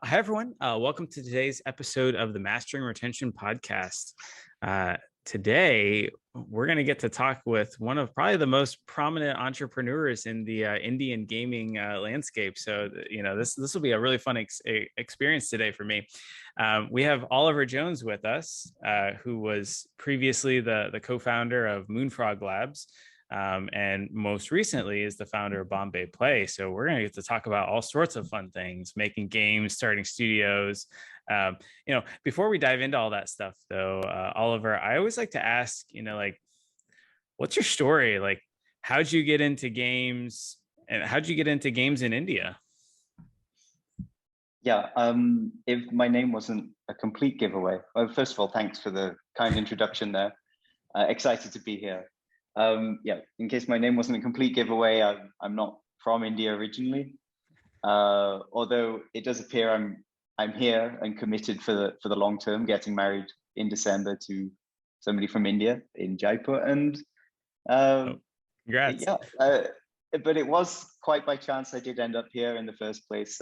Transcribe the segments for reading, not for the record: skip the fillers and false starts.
Hi, everyone. Welcome to today's episode of the Mastering Retention Podcast. Today, we're going to get to talk with one of probably the most prominent entrepreneurs in the Indian gaming landscape. So, this will be a really fun experience today for me. We have Oliver Jones with us, who was previously the co-founder of Moonfrog Labs. And most recently is the founder of Bombay Play. So we're going to get to talk about all sorts of fun things, making games, starting studios. Before we dive into all that stuff, though, Oliver, I always like to ask, what's your story? Like, how'd you get into games, and how'd you get into games in India? Yeah, if my name wasn't a complete giveaway, well, first of all, thanks for the kind introduction there. Excited to be here. In case my name wasn't a complete giveaway, I'm not from India originally, although it does appear I'm here and committed for the long term, getting married in December to somebody from India in Jaipur, and Congrats. but it was quite by chance I did end up here in the first place.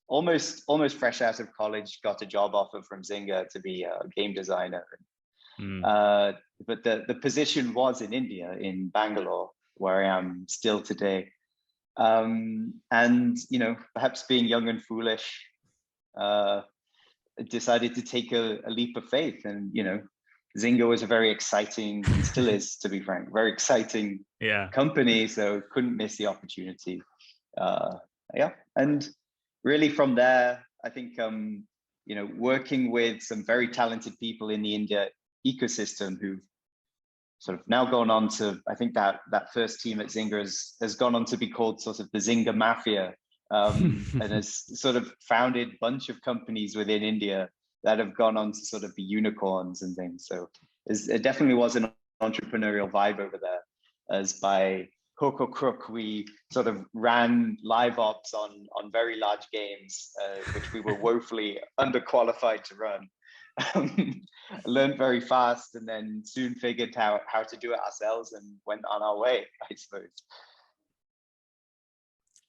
Almost fresh out of college, got a job offer from Zynga to be a game designer. But the position was in India, in Bangalore, where I am still today. And perhaps being young and foolish, decided to take a leap of faith. And Zynga was a very exciting, and still is, to be frank, very exciting company. So couldn't miss the opportunity. And really from there, I think working with some very talented people in the India ecosystem who've sort of now gone on to, I think that first team at Zynga has gone on to be called sort of the Zynga Mafia, and has sort of founded a bunch of companies within India that have gone on to sort of be unicorns and things. So it definitely was an entrepreneurial vibe over there, as by hook or crook, we sort of ran live ops on very large games, which we were woefully underqualified to run. Learned very fast, and then soon figured how to do it ourselves and went on our way, I suppose.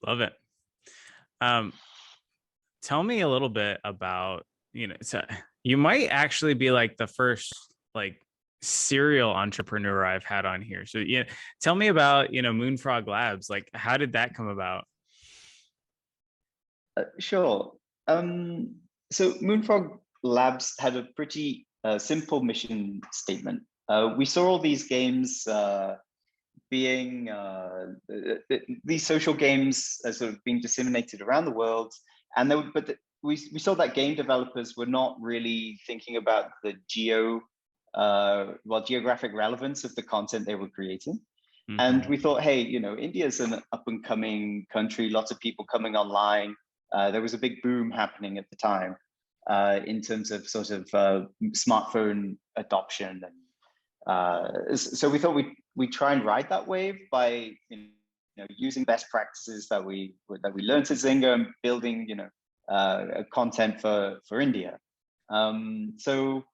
Love it. Tell me a little bit about, so you might actually be like the first serial entrepreneur I've had on here. So tell me about, Moonfrog Labs. Like, how did that come about? Sure. So Moonfrog Labs had a pretty simple mission statement. We saw all these games being these social games sort of being disseminated around the world, and we saw that game developers were not really thinking about the geographic relevance of the content they were creating. Mm-hmm. And we thought, hey, India's an up and coming country, lots of people coming online. There was a big boom happening at the time in terms of sort of smartphone adoption, and so we thought we'd try and ride that wave by using best practices that we learned at Zynga and building content for India. So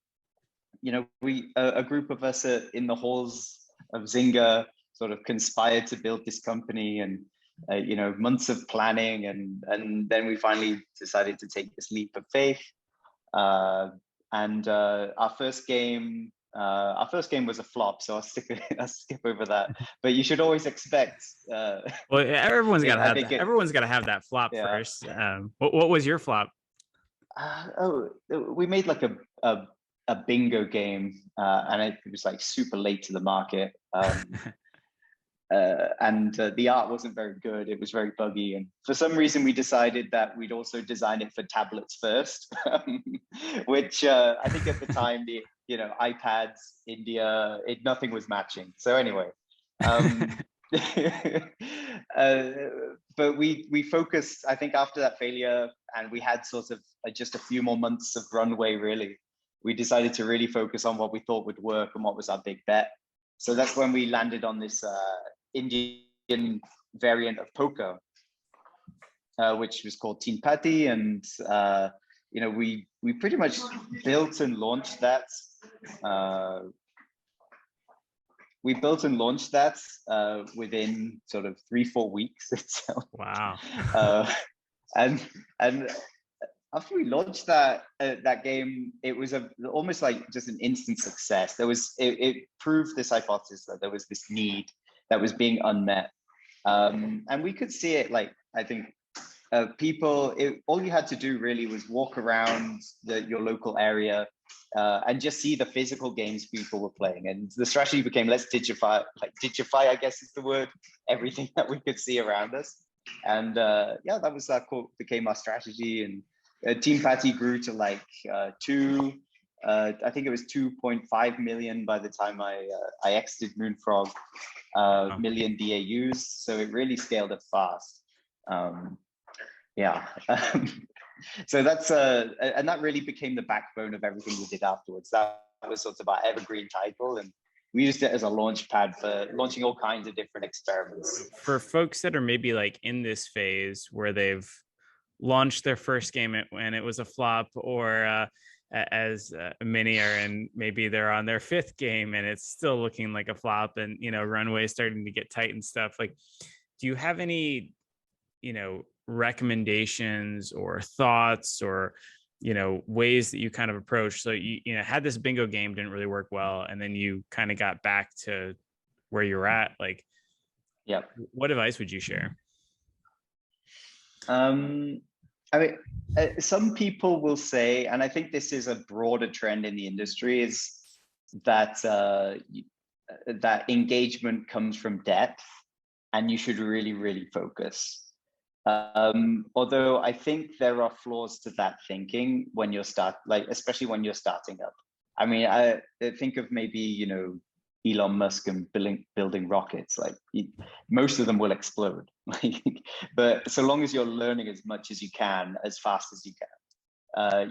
we a group of us in the halls of Zynga sort of conspired to build this company, and months of planning, and then we finally decided to take this leap of faith. And our first game was a flop, so I'll skip over that. But you should always expect. Well, everyone's got to have that. Everyone's got to have that flop first. What was your flop? We made like a bingo game, and it was like super late to the market. And the art wasn't very good. It was very buggy, and for some reason we decided that we'd also design it for tablets first, which I think at the time the iPads, India, nothing was matching. So anyway, but we focused. I think after that failure, and we had sort of just a few more months of runway. Really, we decided to really focus on what we thought would work and what was our big bet. So that's when we landed on this Indian variant of poker, which was called Teen Patti, and we pretty much built and launched that. Within sort of 3-4 weeks itself. Wow. And after we launched that game, it was almost like just an instant success. It proved this hypothesis that there was this need that was being unmet, and we could see it. Like, I think people, all you had to do really was walk around your local area and just see the physical games people were playing. And the strategy became, let's digify, I guess is the word, everything that we could see around us. And yeah, that was became our strategy. And Team Patty grew to like I think it was 2.5 million by the time I exited Moonfrog, million DAUs. So it really scaled up fast. Yeah. So that's and that really became the backbone of everything we did afterwards. That was sort of our evergreen title, and we used it as a launch pad for launching all kinds of different experiments. For folks that are maybe like in this phase where they've launched their first game and it was a flop, or as many are in, maybe they're on their fifth game and it's still looking like a flop, and runway is starting to get tight and stuff, like, do you have any recommendations or thoughts or ways that you kind of approach? So you had this bingo game, didn't really work well, and then you kind of got back to where you're at, like, yeah, what advice would you share? I mean, some people will say, and I think this is a broader trend in the industry, is that that engagement comes from depth, and you should really, really focus. Although I think there are flaws to that thinking when you're especially when you're starting up. I mean, I think of maybe, Elon Musk and building rockets, like most of them will explode. But so long as you're learning as much as you can, as fast as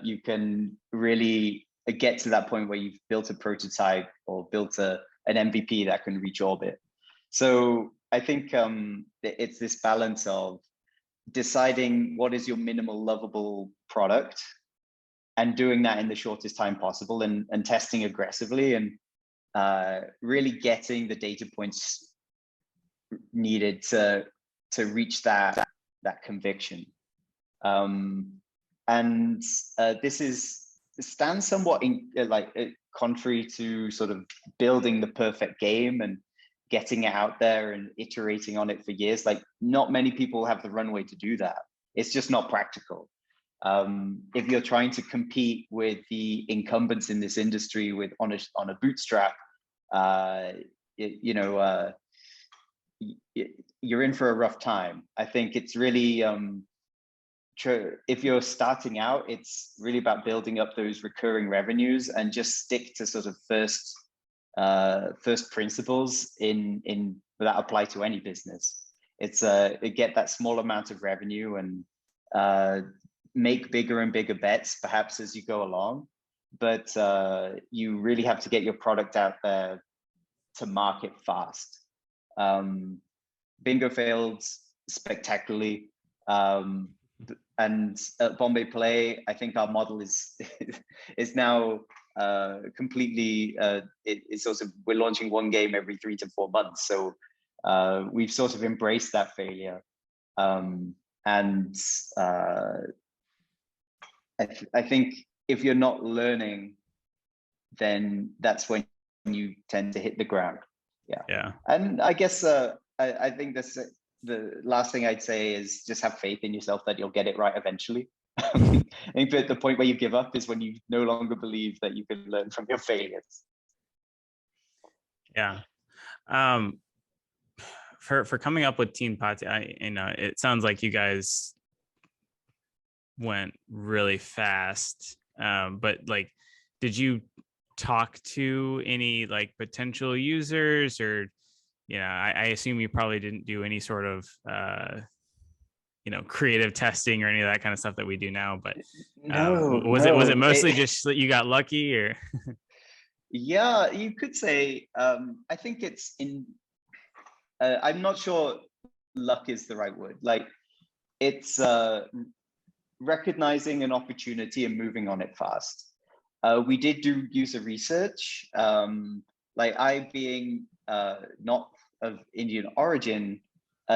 you can really get to that point where you've built a prototype or built an MVP that can reach orbit. So I think it's this balance of deciding what is your minimal lovable product and doing that in the shortest time possible, and testing aggressively, and really getting the data points needed to reach that conviction. And this stands somewhat contrary to sort of building the perfect game and getting it out there and iterating on it for years. Like, not many people have the runway to do that. It's just not practical. If you're trying to compete with the incumbents in this industry on a bootstrap, you're in for a rough time. I think it's really if you're starting out, it's really about building up those recurring revenues and just stick to sort of first principles in that apply to any business. It's get that small amount of revenue and make bigger and bigger bets perhaps as you go along, but you really have to get your product out there to market fast. Bingo failed spectacularly, and at Bombay Play, I think our model is now completely it's sort of, we're launching one game every 3 to 4 months, so we've sort of embraced that failure, and I think if you're not learning, then that's when you tend to hit the ground. Yeah. And I guess I think that's the last thing I'd say is just have faith in yourself that you'll get it right eventually. I think that the point where you give up is when you no longer believe that you can learn from your failures. Yeah. For coming up with Team Pati, it sounds like you guys went really fast. But like, did you talk to any like potential users, or I assume you probably didn't do any sort of creative testing or any of that kind of stuff that we do now, but was it mostly just that you got lucky, or? Yeah, you could say. I think it's I'm not sure luck is the right word. Like, it's recognizing an opportunity and moving on it fast. We did do user research. Like, I being not of Indian origin,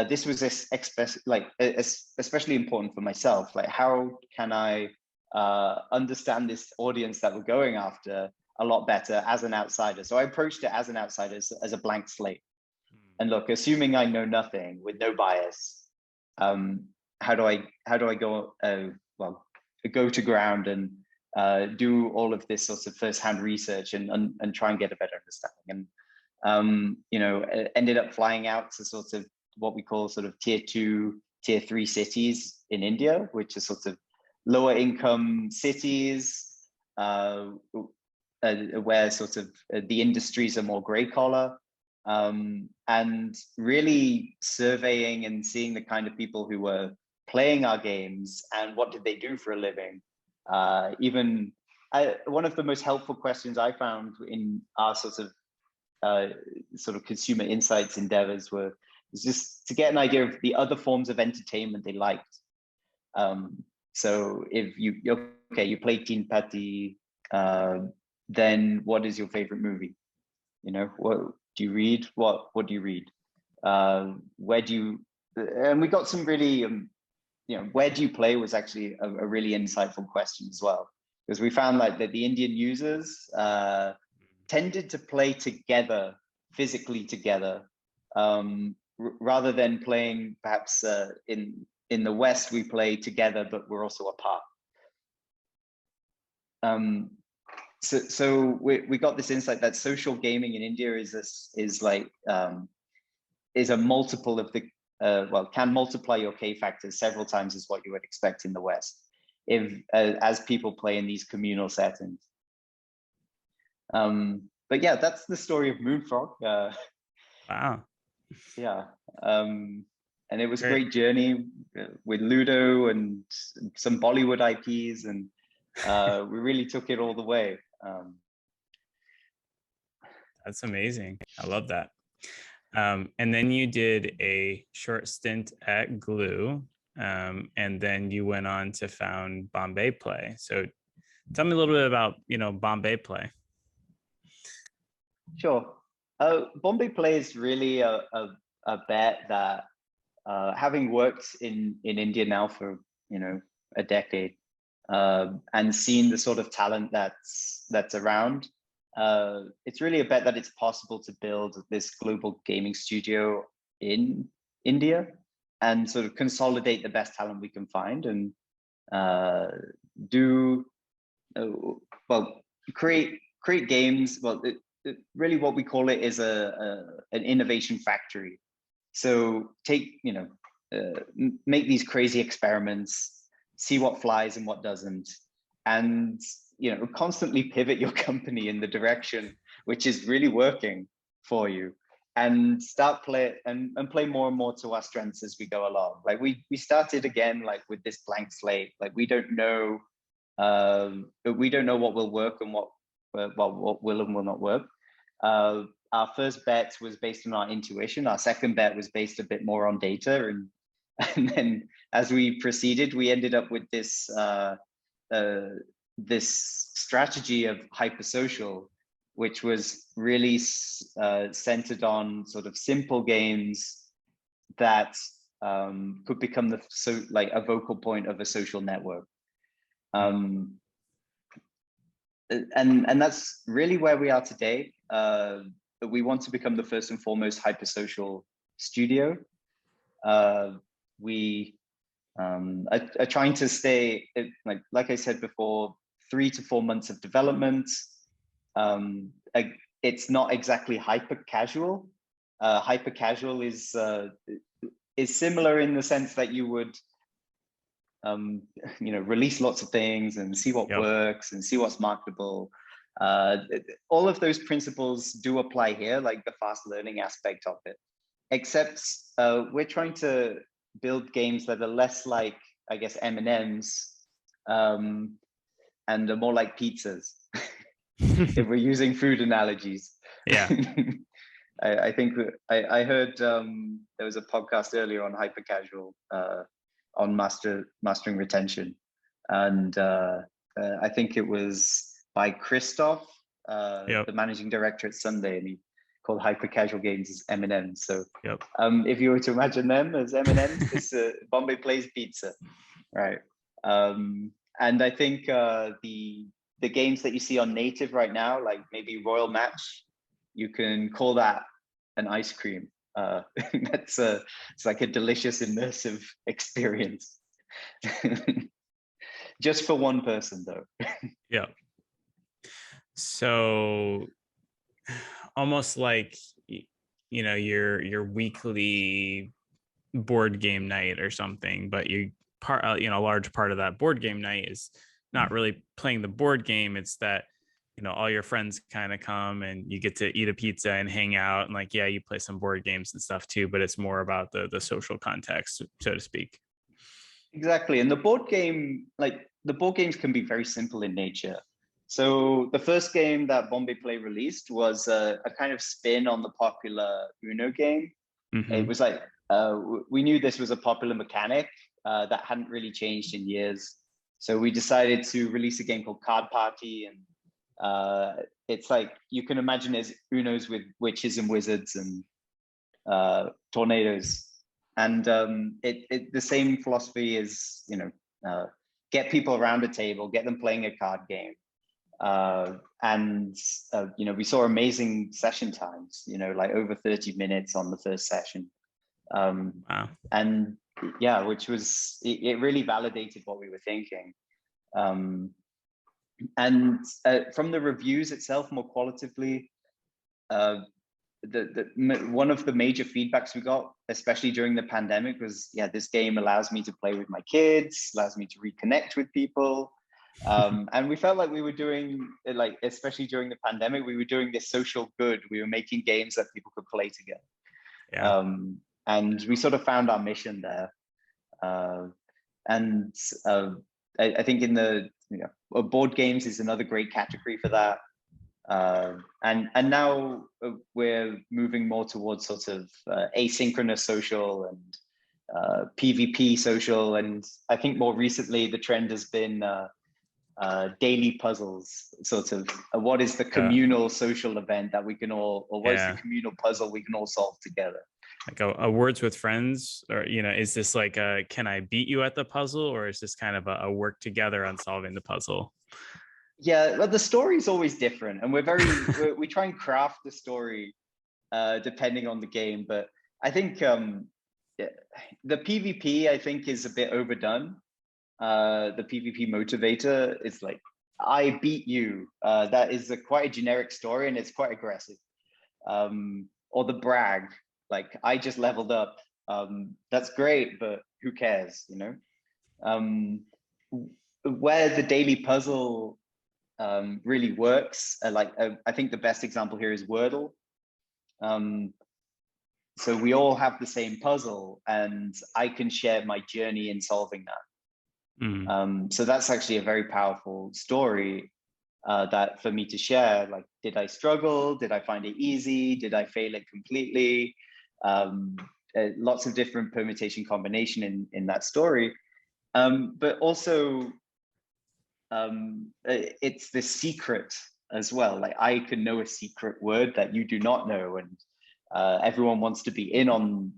this was especially important for myself. Like, how can I understand this audience that we're going after a lot better as an outsider. So I approached it as an outsider, as a blank slate. And look, assuming I know nothing with no bias, how do I go go to ground and do all of this sort of first-hand research and try and get a better understanding? And ended up flying out to sort of what we call sort of tier 2, tier 3 cities in India, which are sort of lower income cities where sort of the industries are more grey collar, and really surveying and seeing the kind of people who were playing our games and what did they do for a living. One of the most helpful questions I found in our sort of consumer insights endeavors was just to get an idea of the other forms of entertainment they liked. So if you play Teen Patti, then what is your favorite movie? What do you read? What do you read? Where do you? And we got some really, where do you play was actually a really insightful question as well, because we found that the Indian users tended to play together, physically together, rather than playing perhaps in the West, we play together, but we're also apart. So we got this insight that social gaming in India is a multiple of the can multiply your K factors several times as what you would expect in the West, as people play in these communal settings. But yeah, that's the story of Moonfrog. Wow. Yeah. And it was a great journey with Ludo and some Bollywood IPs, and we really took it all the way. That's amazing. I love that. And then you did a short stint at Glue, and then you went on to found Bombay Play. So tell me a little bit about, Bombay Play. Sure. Bombay Play is really a bet that, having worked in India now for a decade, and seen the sort of talent that's around, it's really a bet that it's possible to build this global gaming studio in India and sort of consolidate the best talent we can find and create games. Really what we call it is an innovation factory. So make these crazy experiments, see what flies and what doesn't, and constantly pivot your company in the direction which is really working for you, and start play more and more to our strengths as we go along. Like we started again with this blank slate. Like we don't know what will work and what will and will not work. Our first bet was based on our intuition. Our second bet was based a bit more on data, and then as we proceeded, we ended up with this this strategy of hypersocial, which was really centered on sort of simple games that could become a vocal point of a social network. And that's really where we are today. We want to become the first and foremost hypersocial studio. We are trying to stay, like I said before, 3 to 4 months of development. It's not exactly hyper casual. Hyper casual is similar in the sense that you would release lots of things and see what works and see what's marketable. All of those principles do apply here, like the fast learning aspect of it, except we're trying to build games that are less like, I guess, M&Ms, and are more like pizzas, if we're using food analogies. Yeah. I think I heard there was a podcast earlier on hyper casual, on mastering retention, and I think it was by Christoph, the managing director at Sunday, and he called hyper casual games as M&Ms. So if you were to imagine them as M&Ms, it's Bombay Plays pizza, right? And I think the games that you see on native right now, like maybe Royal Match, you can call that an ice cream. It's like a delicious immersive experience. Just for one person though. Yeah. So almost like, you know, your weekly board game night or something, but you know, a large part of that board game night is not really playing the board game. It's that, you know, all your friends kind of come and you get to eat a pizza and hang out, and like, yeah, you play some board games and stuff too, but it's more about the social context, so to speak. Exactly. And the board games can be very simple in nature. So the first game that Bombay Play released was a kind of spin on the popular Uno game. Mm-hmm. It was like, we knew this was a popular mechanic that hadn't really changed in years. So we decided to release a game called Card Party. And it's like, you can imagine as Unos with witches and wizards and tornadoes. And the same philosophy is, you know, get people around a table, get them playing a card game. And you know, we saw amazing session times, you know, like over 30 minutes on the first session. Wow. And yeah, which was, it really validated what we were thinking. And from the reviews itself, more qualitatively, one of the major feedbacks we got, especially during the pandemic, was, yeah, this game allows me to play with my kids, allows me to reconnect with people. And we felt like we were doing, like, especially during the pandemic, we were doing this social good. We were making games that people could play together. Yeah. And we sort of found our mission there. And I think in the, you know, board games is another great category for that. And now we're moving more towards sort of asynchronous social and PvP social. And I think more recently the trend has been daily puzzles, sort of what is the communal social event that we can all, or what is the communal puzzle we can all solve together. Like a words with friends, or, you know, is this like a, can I beat you at the puzzle, or is this kind of a work together on solving the puzzle? Yeah, well, the story is always different, and we try and craft the story depending on the game. But I think the PvP, I think, is a bit overdone. The PvP motivator is like, I beat you. That is quite a generic story, and it's quite aggressive. Or the brag, like, I just leveled up. That's great, but who cares, you know? Where the daily puzzle really works, I think the best example here is Wordle. So we all have the same puzzle, and I can share my journey in solving that. So that's actually a very powerful story that for me to share. Like, did I struggle? Did I find it easy? Did I fail it completely? Lots of different permutation combination in that story. But also, it's the secret as well. Like, I can know a secret word that you do not know, and everyone wants to be in on.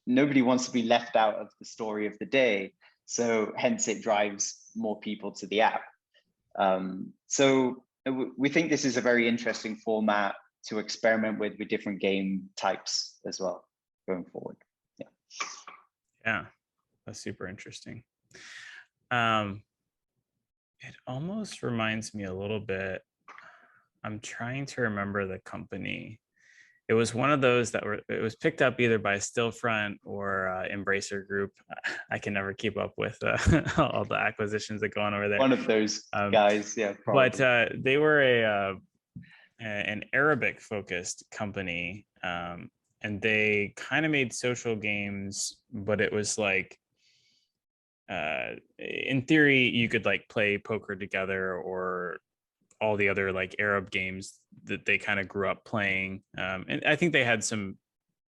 Nobody wants to be left out of the story of the day. So hence it drives more people to the app. So we think this is a very interesting format to experiment with different game types as well going forward. Yeah, that's super interesting. It almost reminds me a little bit. I'm trying to remember the company. It was one of those that it was picked up either by Stillfront or Embracer Group. I can never keep up with all the acquisitions that go on over there. One of those guys, yeah. Probably. But they were an Arabic focused company, and they kind of made social games, but it was like, in theory, you could like play poker together or all the other like Arab games that they kind of grew up playing. And I think they had some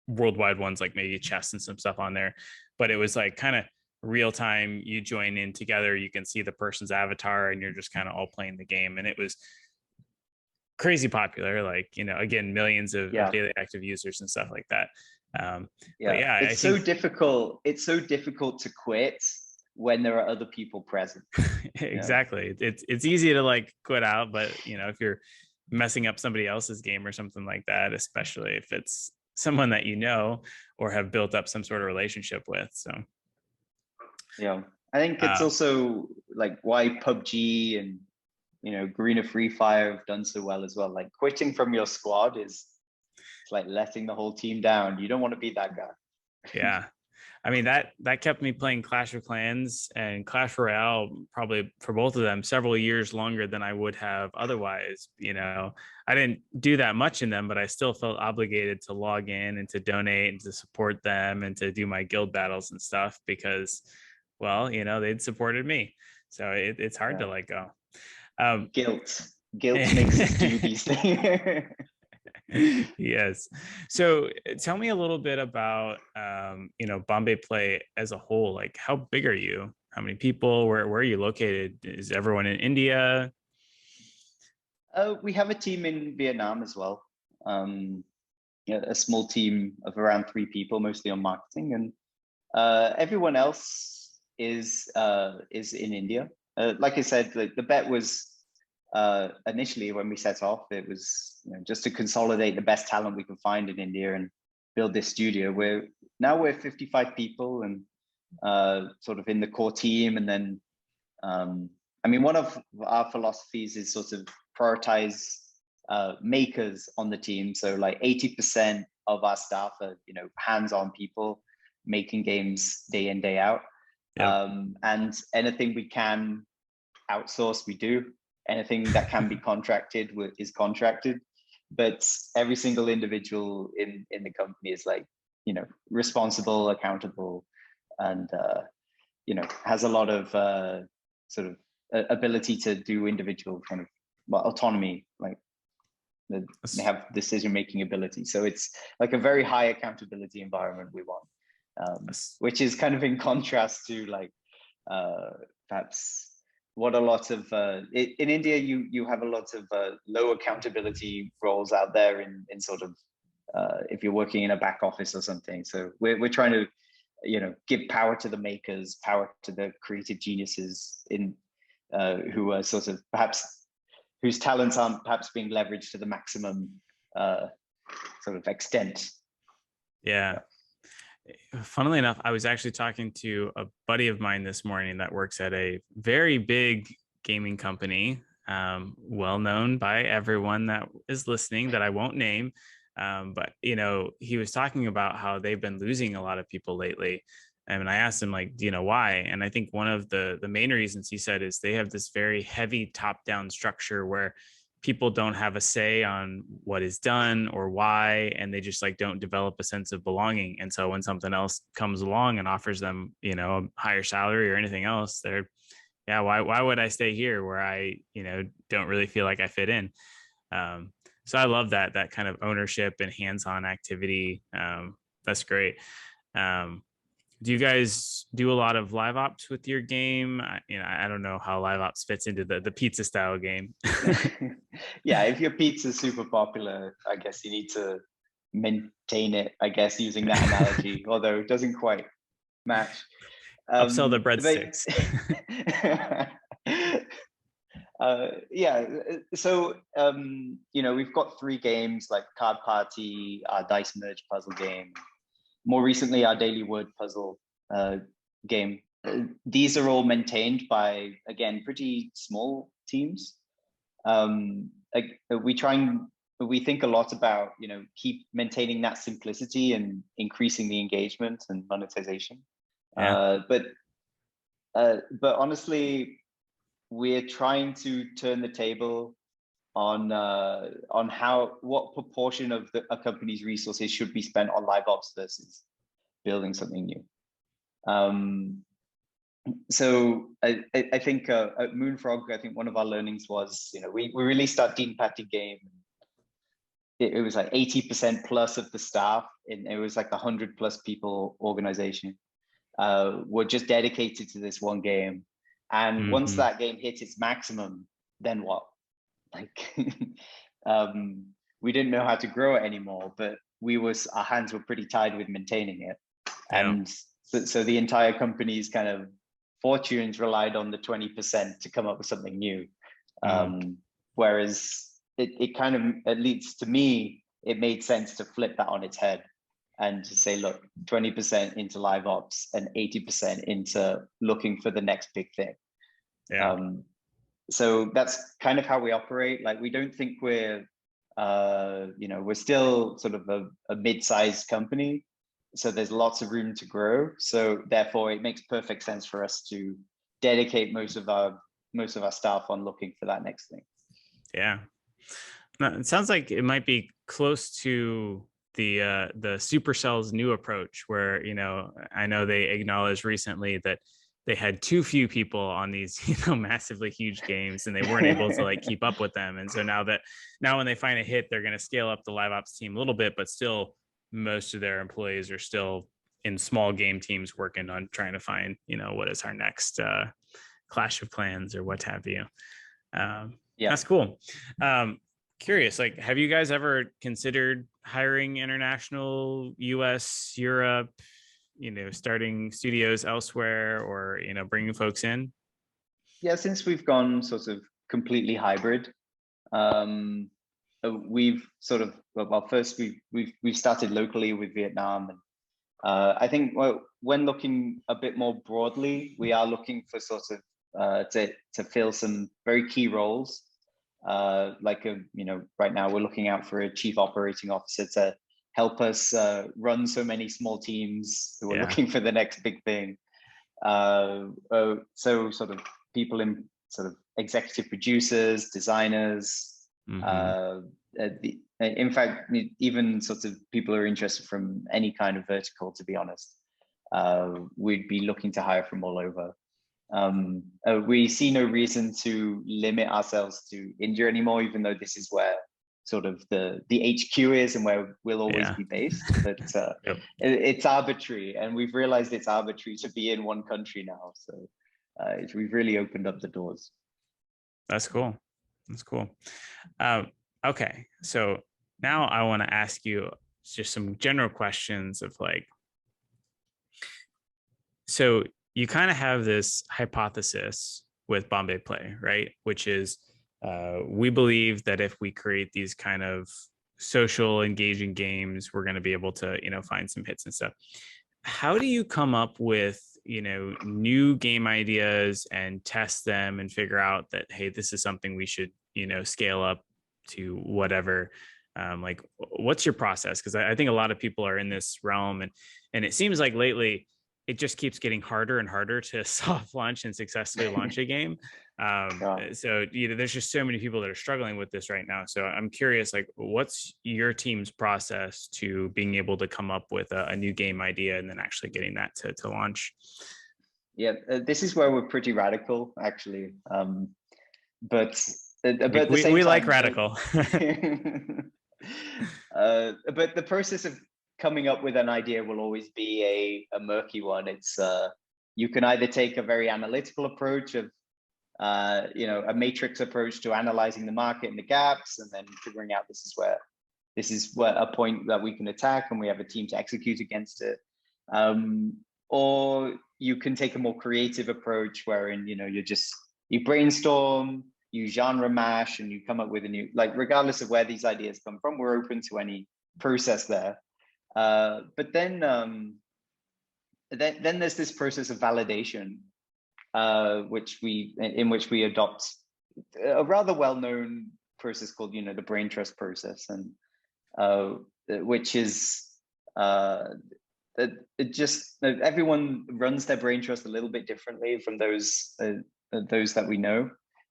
worldwide ones, like maybe chess and some stuff on there, but it was like kind of real time. You join in together, you can see the person's avatar, and you're just kind of all playing the game. And it was crazy popular, like, you know, again, millions of daily active users and stuff like that. But yeah, it's so difficult. It's so difficult to quit when there are other people present. Exactly. It's easy to like quit out, but you know, if you're messing up somebody else's game or something like that, especially if it's someone that you know or have built up some sort of relationship with. So Yeah, I think it's also like why PUBG and Greener Free Fire have done so well as well. Like quitting from your squad is like letting the whole team down. You don't want to be that guy. Yeah. I mean, that kept me playing Clash of Clans and Clash Royale probably for both of them several years longer than I would have otherwise. You know, I didn't do that much in them, but I still felt obligated to log in and to donate and to support them and to do my guild battles and stuff because, well, you know, they'd supported me. So it's hard to let go. Guilt makes us do these things. Yes. So tell me a little bit about Bombay Play as a whole. Like, how big are you? How many people? Where are you located? Is everyone in India? We have a team in Vietnam as well. A small team of around 3 people, mostly on marketing, and everyone else is in India. Like I said, the bet was initially when we set off, it was just to consolidate the best talent we could find in India and build this studio. We're 55 people and sort of in the core team. And then, I mean, one of our philosophies is sort of prioritize makers on the team. So like 80% of our staff are, hands-on people making games day in, day out. Yep. And anything we can outsource, we do. Anything that can be contracted is contracted, but every single individual in the company is like, responsible, accountable, and has a lot of sort of ability to do individual kind of autonomy, like they have decision-making ability. So it's like a very high accountability environment we want, which is kind of in contrast to like perhaps what a lot of in India you have a lot of low accountability roles out there in sort of if you're working in a back office or something. So we're trying to give power to the makers, power to the creative geniuses in who are sort of perhaps whose talents aren't perhaps being leveraged to the maximum sort of extent. Yeah. Funnily enough, I was actually talking to a buddy of mine this morning that works at a very big gaming company, well known by everyone that is listening that I won't name. But, he was talking about how they've been losing a lot of people lately. And I asked him, like, do you know why? And I think one of the main reasons he said is they have this very heavy top-down structure where people don't have a say on what is done or why, and they just like don't develop a sense of belonging. And so when something else comes along and offers them, a higher salary or anything else, they're, yeah, why would I stay here where I, don't really feel like I fit in? So I love that kind of ownership and hands-on activity. That's great. Do you guys do a lot of live ops with your game? I don't know how live ops fits into the pizza style game. Yeah, if your pizza is super popular, I guess you need to maintain it, I guess, using that analogy, although it doesn't quite match. Upsell the breadsticks. Yeah, so we've got 3 games like Card Party, our Dice Merge puzzle game, more recently our Daily Word puzzle game. These are all maintained by, again, pretty small teams. We think a lot about keep maintaining that simplicity and increasing the engagement and monetization. Yeah. But honestly, we're trying to turn the table on what proportion of a company's resources should be spent on live ops versus building something new. So I think at Moonfrog, I think one of our learnings was, we released our Dean Patty game. It was like 80% plus of the staff, and it was like 100 plus people organization were just dedicated to this one game. And once that game hit its maximum, then what? Like, we didn't know how to grow it anymore, but our hands were pretty tied with maintaining it. Yeah. And so the entire company is kind of fortunes relied on the 20% to come up with something new. Whereas it kind of, at least to me, it made sense to flip that on its head and to say, look, 20% into live ops and 80% into looking for the next big thing. Yeah. So that's kind of how we operate. Like, we don't think we're, we're still sort of a mid-sized company. So there's lots of room to grow. So therefore it makes perfect sense for us to dedicate most of our staff on looking for that next thing. Yeah. No, it sounds like it might be close to the Supercell's new approach, where, I know they acknowledged recently that they had too few people on these, massively huge games, and they weren't able to like keep up with them. And so now when they find a hit, they're going to scale up the live ops team a little bit, but still most of their employees are still in small game teams working on trying to find, what is our next Clash of Clans or what have you. Yeah, that's cool. Curious, like, have you guys ever considered hiring international, US, Europe, starting studios elsewhere, or, bringing folks in? Yeah, since we've gone sort of completely hybrid, we've sort of, first we've started locally with Vietnam, and I think when looking a bit more broadly, we are looking for sort of to fill some very key roles. Right now we're looking out for a chief operating officer to help us run so many small teams who are looking for the next big thing. So sort of people in sort of executive producers, designers, in fact, even sort of people who are interested from any kind of vertical, to be honest. We'd be looking to hire from all over. We see no reason to limit ourselves to India anymore, even though this is where sort of the HQ is and where we'll always be based. But it's arbitrary, and we've realized it's arbitrary to be in one country now. So we've really opened up the doors. That's cool. That's cool. Okay, so now I want to ask you just some general questions of like, so you kind of have this hypothesis with Bombay Play, right? Which is, we believe that if we create these kind of social engaging games, we're going to be able to, find some hits and stuff. How do you come up with, new game ideas and test them and figure out that, hey, this is something we should, scale up to whatever? Like, what's your process? Because I think a lot of people are in this realm, and it seems like lately it just keeps getting harder and harder to soft launch and successfully launch a game. So there's just so many people that are struggling with this right now. So I'm curious, like, what's your team's process to being able to come up with a new game idea and then actually getting that to launch? Yeah, this is where we're pretty radical, actually. But we like radical. But the process of coming up with an idea will always be a murky one. It's you can either take a very analytical approach of a matrix approach to analyzing the market and the gaps, and then figuring out this is where a point that we can attack and we have a team to execute against it. Or you can take a more creative approach wherein you brainstorm, you genre mash, and you come up with a new, like, regardless of where these ideas come from, we're open to any process there. But then there's this process of validation, in which we adopt a rather well-known process called, the brain trust process, and which is everyone runs their brain trust a little bit differently from those that we know.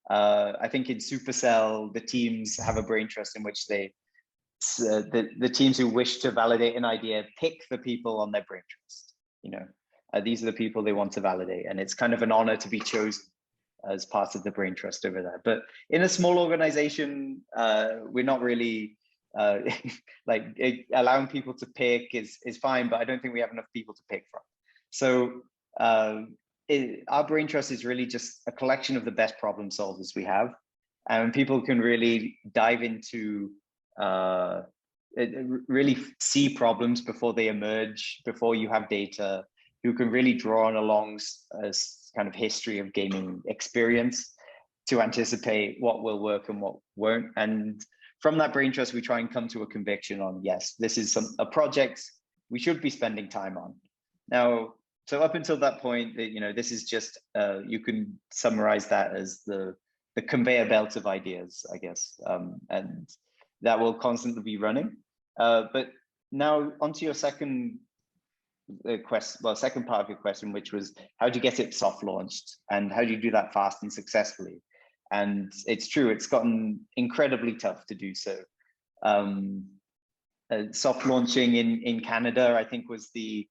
I think in Supercell, the teams have a brain trust in which the teams who wish to validate an idea pick the people on their brain trust. These are the people they want to validate, and it's kind of an honor to be chosen as part of the brain trust over there. But in a small organization, we're not really like, allowing people to pick is fine, but I don't think we have enough people to pick from. So our brain trust is really just a collection of the best problem solvers we have, and people can really dive into really see problems before they emerge, before you have data, who can really draw on a long kind of history of gaming experience to anticipate what will work and what won't. And from that brain trust, we try and come to a conviction on, yes, this is a project we should be spending time on. Now, so up until that point, this is just, you can summarize that as the conveyor belt of ideas, I guess, and that will constantly be running. But now onto your second second part of your question, which was how do you get it soft launched and how do you do that fast and successfully? And it's true, it's gotten incredibly tough to do so. Soft launching in Canada, I think, was the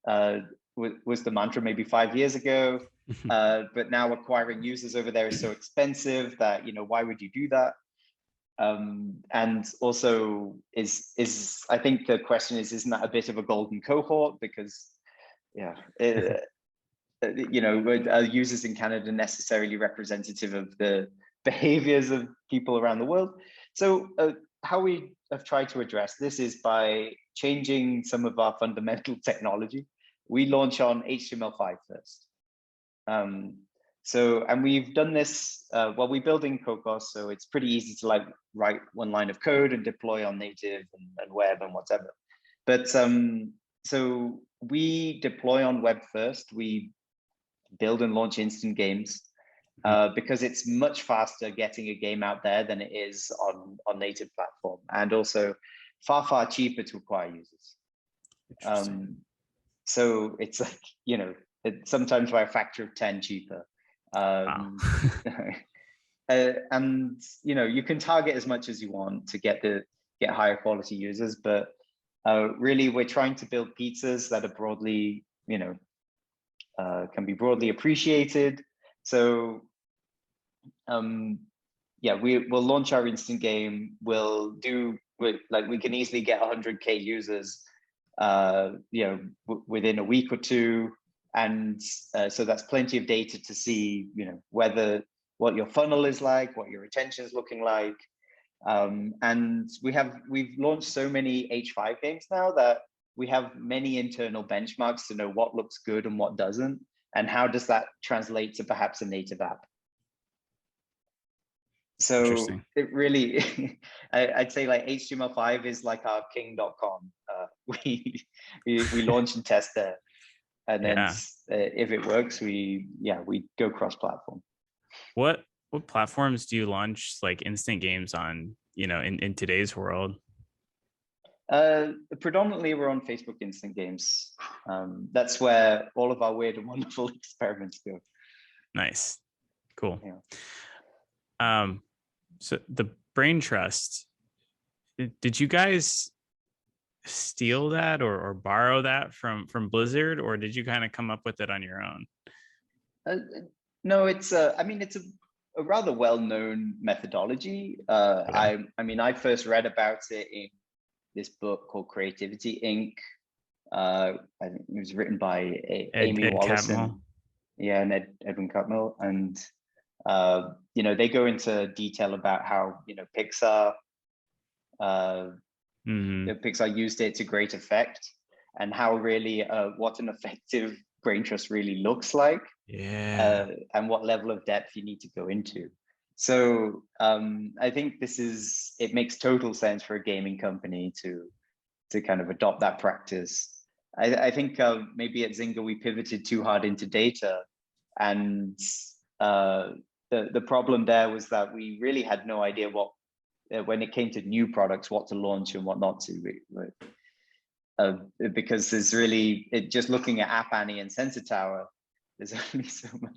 mantra maybe 5 years ago. But now acquiring users over there is so expensive that, why would you do that? And also I think the question is, isn't that a bit of a golden cohort? Because, are users in Canada necessarily representative of the behaviors of people around the world? So how we have tried to address this is by changing some of our fundamental technology. We launch on HTML5 first. And we've done this, we build in Cocos, so it's pretty easy to write one line of code and deploy on native and web and whatever. But so we deploy on web first. We build and launch instant games because it's much faster getting a game out there than it is on native platform, and also far cheaper to acquire users. So it's sometimes by a factor of 10 cheaper. Wow. And you can target as much as you want to get higher quality users, but really we're trying to build pizzas that are broadly, can be broadly appreciated. So we'll launch our instant game. We can easily get 100K users within a week or two. And so that's plenty of data to see, what your funnel is like, what your retention is looking like. And we've launched so many H5 games now that we have many internal benchmarks to know what looks good and what doesn't, and how does that translate to perhaps a native app. So it really, I'd say HTML5 is like our king.com. We launch and test there. And then if it works, we go cross-platform. What platforms do you launch instant games on, in today's world? Predominantly we're on Facebook instant games. That's where all of our weird and wonderful experiments go. Nice. Cool. Yeah. So the brain trust, did you guys steal that or borrow that from Blizzard, or did you kind of come up with it on your own? No, it's a rather well-known methodology. Okay. I first read about it in this book called Creativity Inc. I think it was written by Amy Wallace and Edwin Cutmill, and they go into detail about how Pixar Pixar used it to great effect, and how really what an effective brain trust really looks like, and what level of depth you need to go into. So I think it makes total sense for a gaming company to kind of adopt that practice. I think maybe at Zynga we pivoted too hard into data, and the problem there was that we really had no idea when it came to new products, what to launch and what not to. Because there's really, just looking at App Annie and Sensor Tower, there's only so much,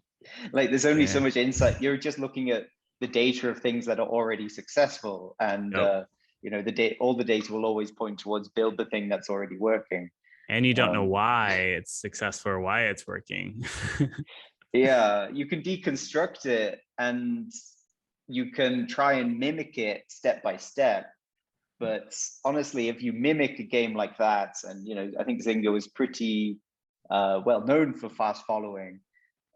so much insight. You're just looking at the data of things that are already successful, and all the data will always point towards build the thing that's already working. And you don't know why it's successful or why it's working. Yeah, you can deconstruct it and you can try and mimic it step by step. But honestly, if you mimic a game like that, and I think Zynga was pretty well known for fast following,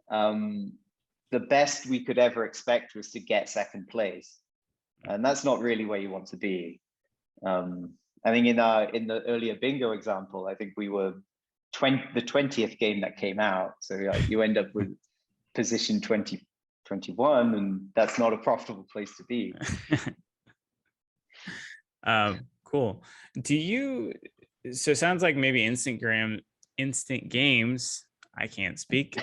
the best we could ever expect was to get second place, and that's not really where you want to be. I think in the earlier bingo example, I think we were the 20th game that came out, so you end up with position 2021, and that's not a profitable place to be. Cool. So it sounds like maybe instant games, I can't speak,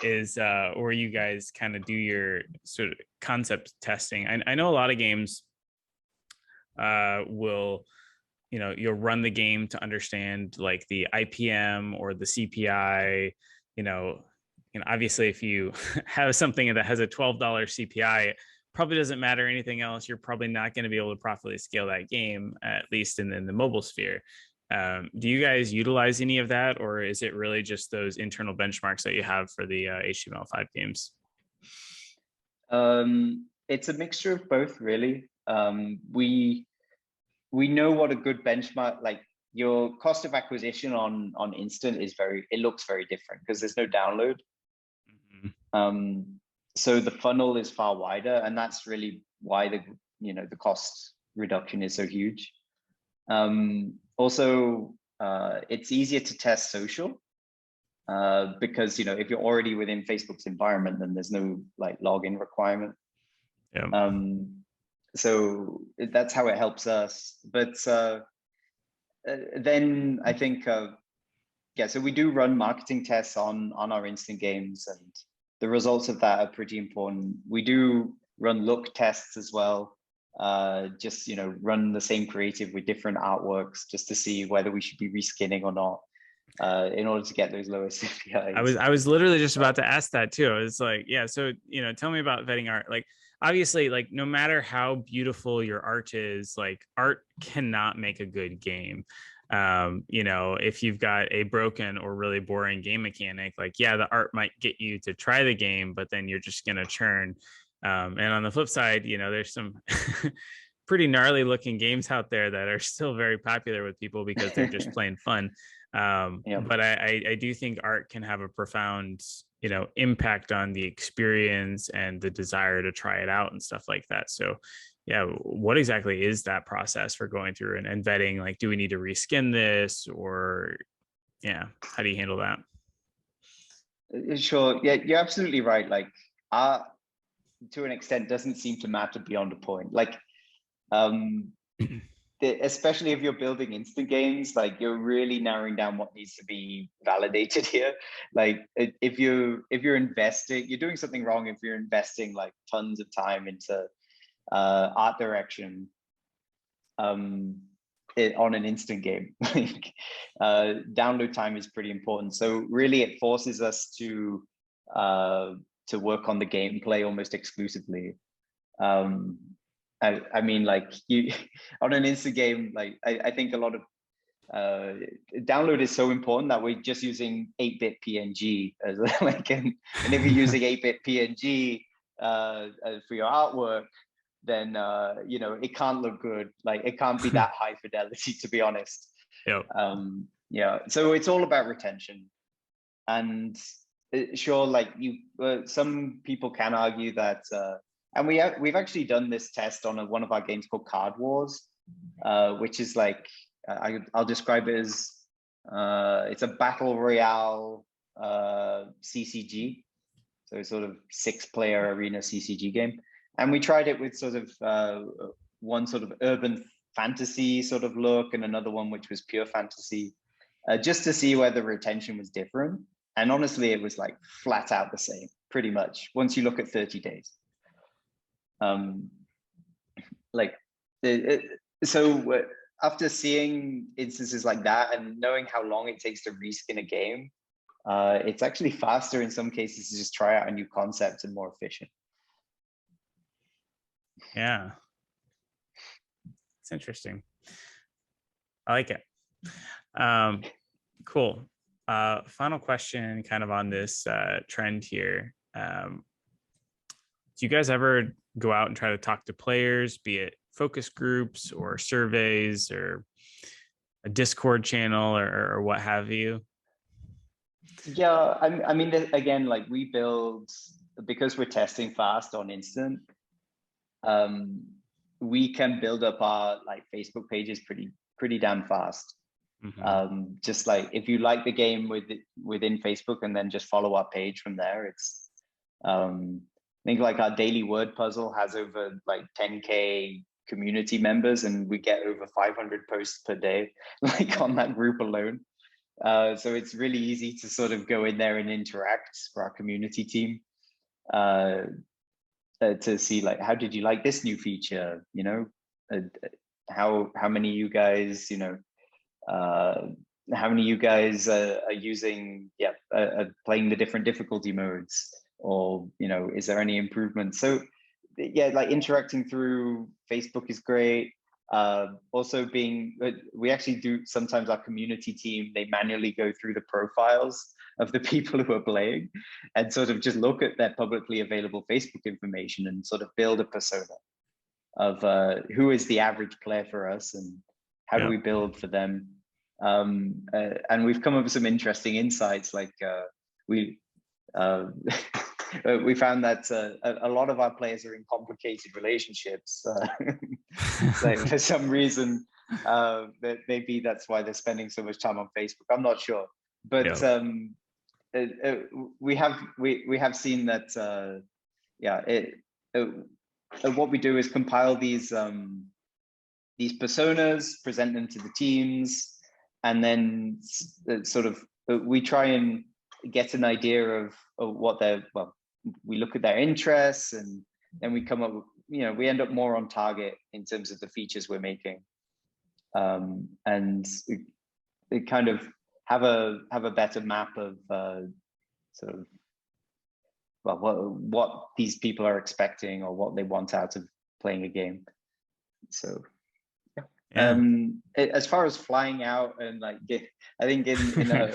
is where you guys kind of do your sort of concept testing. I know a lot of games will, you'll run the game to understand like the IPM or the CPI, obviously if you have something that has a $12 CPI, it probably doesn't matter anything else. You're probably not going to be able to properly scale that game, at least in the mobile sphere. Do you guys utilize any of that, or is it really just those internal benchmarks that you have for the HTML5 games? It's a mixture of both, really. We know what a good benchmark, like your cost of acquisition on instant it looks very different because there's no download. So the funnel is far wider, and that's really why the cost reduction is so huge. Also, it's easier to test social because if you're already within Facebook's environment, then there's no like login requirement. Yeah. So that's how it helps us. But then I think so we do run marketing tests on our instant games, and the results of that are pretty important. We do run look tests as well. Just run the same creative with different artworks just to see whether we should be reskinning or not, in order to get those lower CPIs. I was literally just about to ask that too. It's like, yeah, so tell me about vetting art. Like obviously, like no matter how beautiful your art is, like art cannot make a good game. If you've got a broken or really boring game mechanic, like yeah, the art might get you to try the game, but then you're just gonna churn. And on the flip side, there's some pretty gnarly looking games out there that are still very popular with people because they're just plain fun. But I do think art can have a profound, impact on the experience and the desire to try it out and stuff like that. So yeah, what exactly is that process for going through and vetting? Like, do we need to reskin this, or how do you handle that? Sure. Yeah, you're absolutely right. Like to an extent doesn't seem to matter beyond a point. Like especially if you're building instant games, like you're really narrowing down what needs to be validated here. Like if you're investing, you're doing something wrong if you're investing like tons of time into art direction on an instant game. Download time is pretty important. So really it forces us to work on the gameplay almost exclusively. I mean, like you on an instant game, like I think a lot of download is so important that we're just using 8-bit PNG as like, and if you're using 8-bit PNG for your artwork, then it can't look good. Like it can't be that high fidelity, to be honest. Yep. So it's all about retention, and sure, like some people can argue that. And we've actually done this test on one of our games called Card Wars, which is like I'll describe it as it's a battle royale CCG, so it's sort of 6-player arena CCG game, and we tried it with sort of one sort of urban fantasy sort of look and another one which was pure fantasy, just to see whether retention was different. And honestly, it was like flat out the same, pretty much, once you look at 30 days. So after seeing instances like that and knowing how long it takes to reskin a game, it's actually faster in some cases to just try out a new concept and more efficient. Yeah, it's interesting. I like it. Cool. Final question kind of on this trend here. Do you guys ever go out and try to talk to players, be it focus groups or surveys or a Discord channel or what have you? Yeah, I mean, again, like we build, because we're testing fast on instant, we can build up our like Facebook pages pretty damn fast. Mm-hmm. Just like if you like the game within Facebook and then just follow our page from there, I think like our daily word puzzle has over like 10K community members, and we get over 500 posts per day, like on that group alone. So it's really easy to sort of go in there and interact for our community team, to see like, how did you like this new feature? You know, how many of you guys, you know, how many of you guys are using, playing the different difficulty modes, or, you know, is there any improvement? So yeah, like interacting through Facebook is great. Also we actually do, sometimes our community team, they manually go through the profiles of the people who are playing and sort of just look at their publicly available Facebook information and sort of build a persona of who is the average player for us and how do we build for them. And we've come up with some interesting insights, like we found that a lot of our players are in complicated relationships. So for some reason, maybe that's why they're spending so much time on Facebook. I'm not sure, but we have seen that. What we do is compile these personas, present them to the teams, and then sort of we try and get an idea of what they're, well, we look at their interests, and then we come up with, you know, we end up more on target in terms of the features we're making, and it kind of have a better map of sort of, well, what these people are expecting or what they want out of playing a game. So as far as flying out and like, I think in a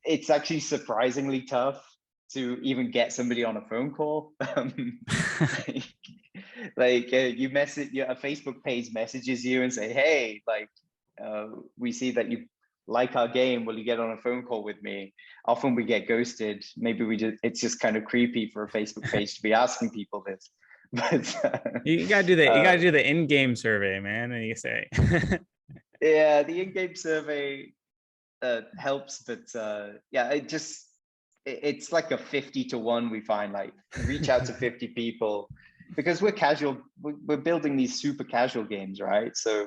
it's actually surprisingly tough to even get somebody on a phone call. You message, a Facebook page messages you and say, hey, like, we see that you like our game, will you get on a phone call with me? Often we get ghosted. Maybe it's just kind of creepy for a Facebook page to be asking people this. But you gotta do the in-game survey, man. And you say, yeah, the in-game survey helps, but it's like a 50-1. We find, like, reach out to 50 people, because we're casual. We're building these super casual games, right? So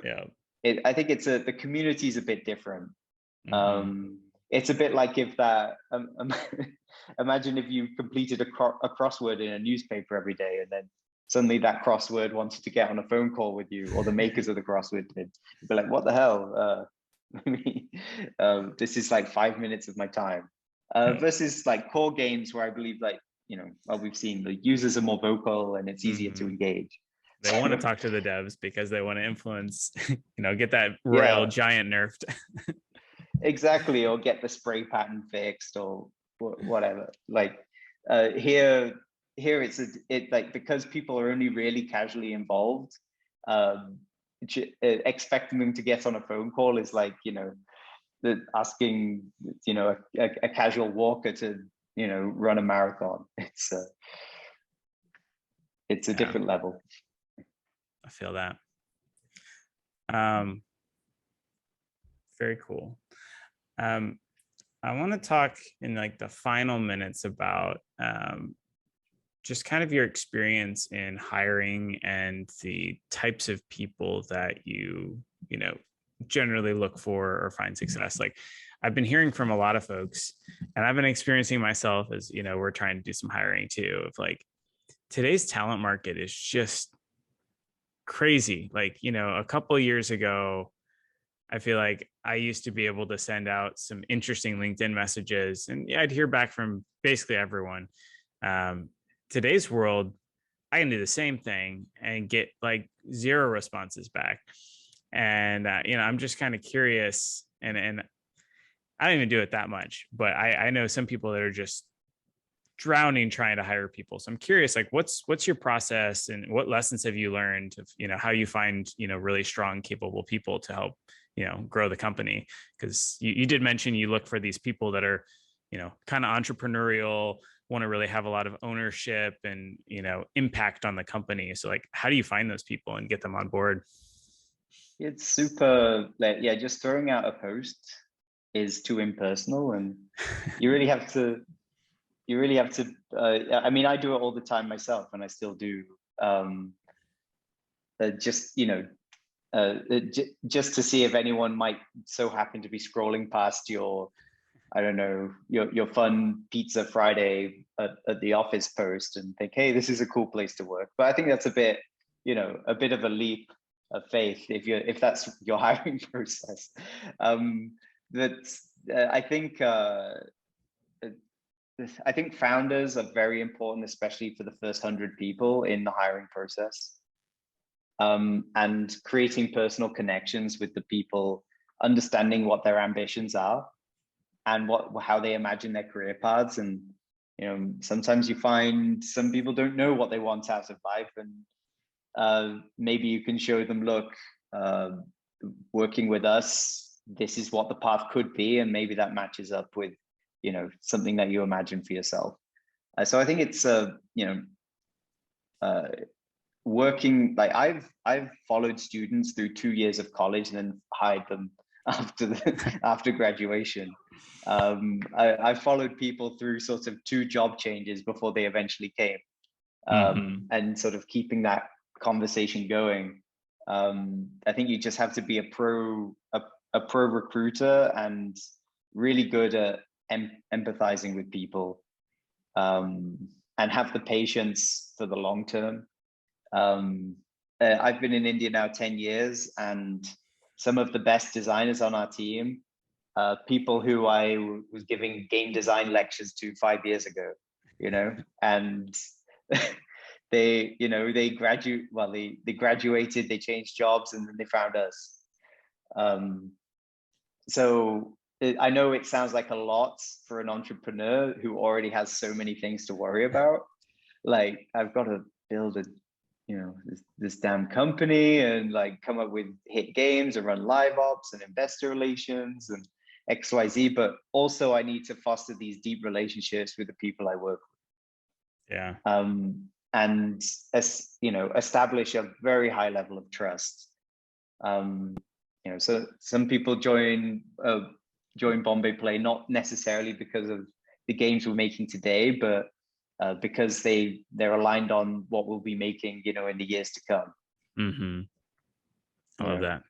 I think the community is a bit different. It's a bit like if that imagine if you completed a crossword in a newspaper every day, and then suddenly that crossword wanted to get on a phone call with you, or the makers of the crossword did. You'd be like, what the hell? This is like 5 minutes of my time. Versus like core games where I believe, like, you know, well, we've seen the users are more vocal and it's easier to engage. They want to talk to the devs because they want to influence, you know, get that royal giant nerfed. Exactly, or get the spray pattern fixed, or whatever. Like here it's like, because people are only really casually involved, expecting them to get on a phone call is like, you know, asking, you know, a casual walker to, you know, run a marathon. It's a different level. I feel that. Very cool. I want to talk in like the final minutes about just kind of your experience in hiring and the types of people that you know, generally look for or find success. Like, I've been hearing from a lot of folks, and I've been experiencing myself as, you know, we're trying to do some hiring too, of like, today's talent market is just crazy. Like, you know, a couple of years ago, I feel like I used to be able to send out some interesting LinkedIn messages, and I'd hear back from basically everyone. Today's world, I can do the same thing and get like 0 responses back. And, you know, I'm just kind of curious, and I don't even do it that much, but I know some people that are just drowning trying to hire people. So I'm curious, like, what's your process, and what lessons have you learned of, you know, how you find, you know, really strong, capable people to help, you know, grow the company? Because you did mention you look for these people that are, you know, kind of entrepreneurial, want to really have a lot of ownership and, you know, impact on the company. So like, how do you find those people and get them on board? It's super, like, just throwing out a post is too impersonal, and you really have to you really have to, I mean, I do it all the time myself, and I still do. Just, just to see if anyone might so happen to be scrolling past your, I don't know, your fun Pizza Friday at the office post and think, hey, this is a cool place to work. But I think that's a bit of a leap of faith if that's your hiring process. I think founders are very important, especially for the first 100 people in the hiring process. And creating personal connections with the people, understanding what their ambitions are and how they imagine their career paths. And sometimes you find some people don't know what they want out of life, and maybe you can show them, look, working with us, this is what the path could be, and maybe that matches up with something that you imagine for yourself. So I think it's working, like I've followed students through 2 years of college and then hired them after graduation. I followed people through sort of 2 job changes before they eventually came, and sort of keeping that conversation going. I think you just have to be a pro recruiter and really good at empathizing with people, and have the patience for the long term. I've been in India now 10 years, and some of the best designers on our team, people who I was giving game design lectures to 5 years ago, and they graduated, they changed jobs, and then they found us. So I know it sounds like a lot for an entrepreneur who already has so many things to worry about. Like, I've got to build this damn company and like come up with hit games and run live ops and investor relations and XYZ, but also I need to foster these deep relationships with the people I work with. Yeah. And establish a very high level of trust. So some people join Bombay Play not necessarily because of the games we're making today, but because they're aligned on what we'll be making, in the years to come. I love that.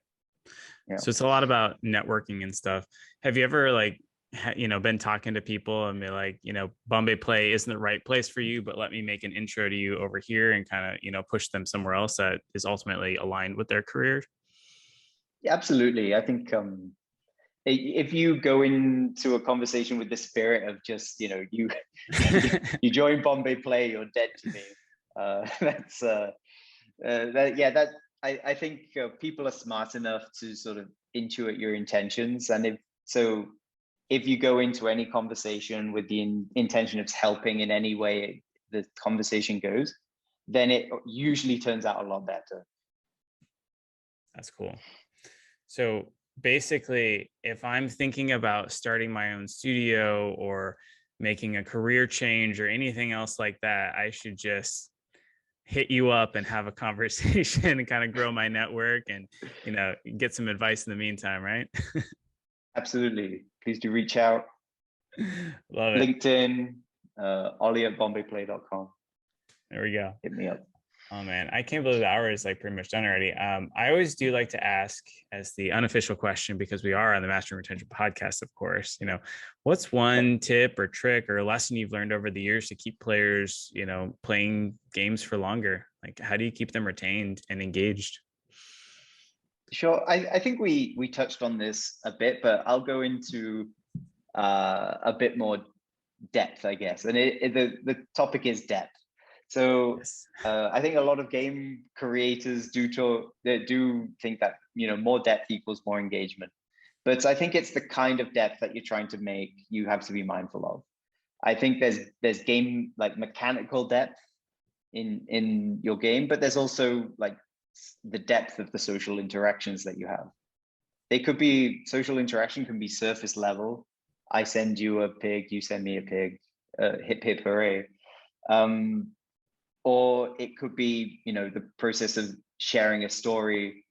Yeah. So it's a lot about networking and stuff. Have you ever been talking to people and be like, Bombay Play isn't the right place for you, but let me make an intro to you over here and kind of, push them somewhere else that is ultimately aligned with their career? Yeah, absolutely. I think if you go into a conversation with the spirit of just, you join Bombay Play, you're dead to me. I think people are smart enough to sort of intuit your intentions. And if you go into any conversation with the intention of helping in any way the conversation goes, then it usually turns out a lot better. That's cool. So basically, if I'm thinking about starting my own studio or making a career change or anything else like that, I should just hit you up and have a conversation and kind of grow my network and, get some advice in the meantime, right? Absolutely. Please do reach out. Love it. LinkedIn, ollie@bombayplay.com. There we go. Hit me up. Oh man, I can't believe the hour is pretty much done already. I always do like to ask as the unofficial question, because we are on the Mastering Retention podcast, of course, what's one tip or trick or lesson you've learned over the years to keep players, playing games for longer? Like, how do you keep them retained and engaged? Sure. I think we touched on this a bit, but I'll go into a bit more depth, I guess. And the topic is depth. So yes. I think a lot of game creators do think that more depth equals more engagement, but I think it's the kind of depth that you're trying to make you have to be mindful of. I think there's game like mechanical depth in your game, but there's also like the depth of the social interactions that you have. Social interaction can be surface level. I send you a pig, you send me a pig, hip hip hooray. Or it could be, the process of sharing a story.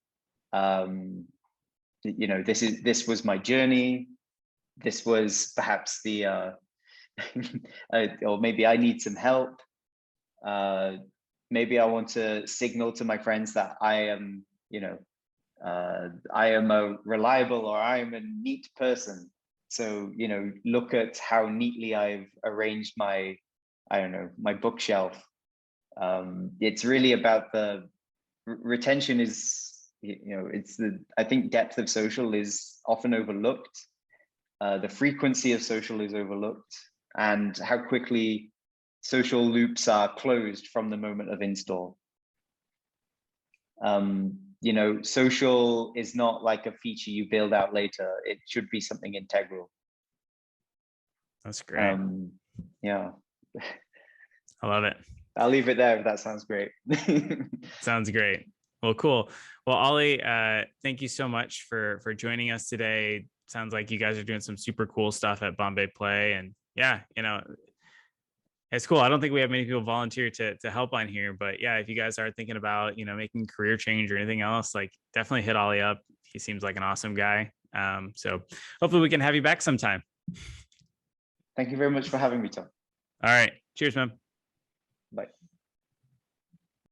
This was my journey. This was perhaps the or maybe I need some help. Maybe I want to signal to my friends that I am, I am a reliable, or I am a neat person. So, look at how neatly I've arranged my, my bookshelf. It's really about the retention is, I think depth of social is often overlooked. The frequency of social is overlooked, and how quickly social loops are closed from the moment of install. Social is not like a feature you build out later. It should be something integral. That's great. Yeah. I love it. I'll leave it there if that sounds great. Sounds great. Well, cool. Well, Ollie, thank you so much for joining us today. Sounds like you guys are doing some super cool stuff at Bombay Play. And yeah, it's cool. I don't think we have many people volunteer to help on here, but yeah, if you guys are thinking about, making career change or anything else, like definitely hit Ollie up. He seems like an awesome guy. So hopefully we can have you back sometime. Thank you very much for having me, Tom. All right. Cheers, man. Bye.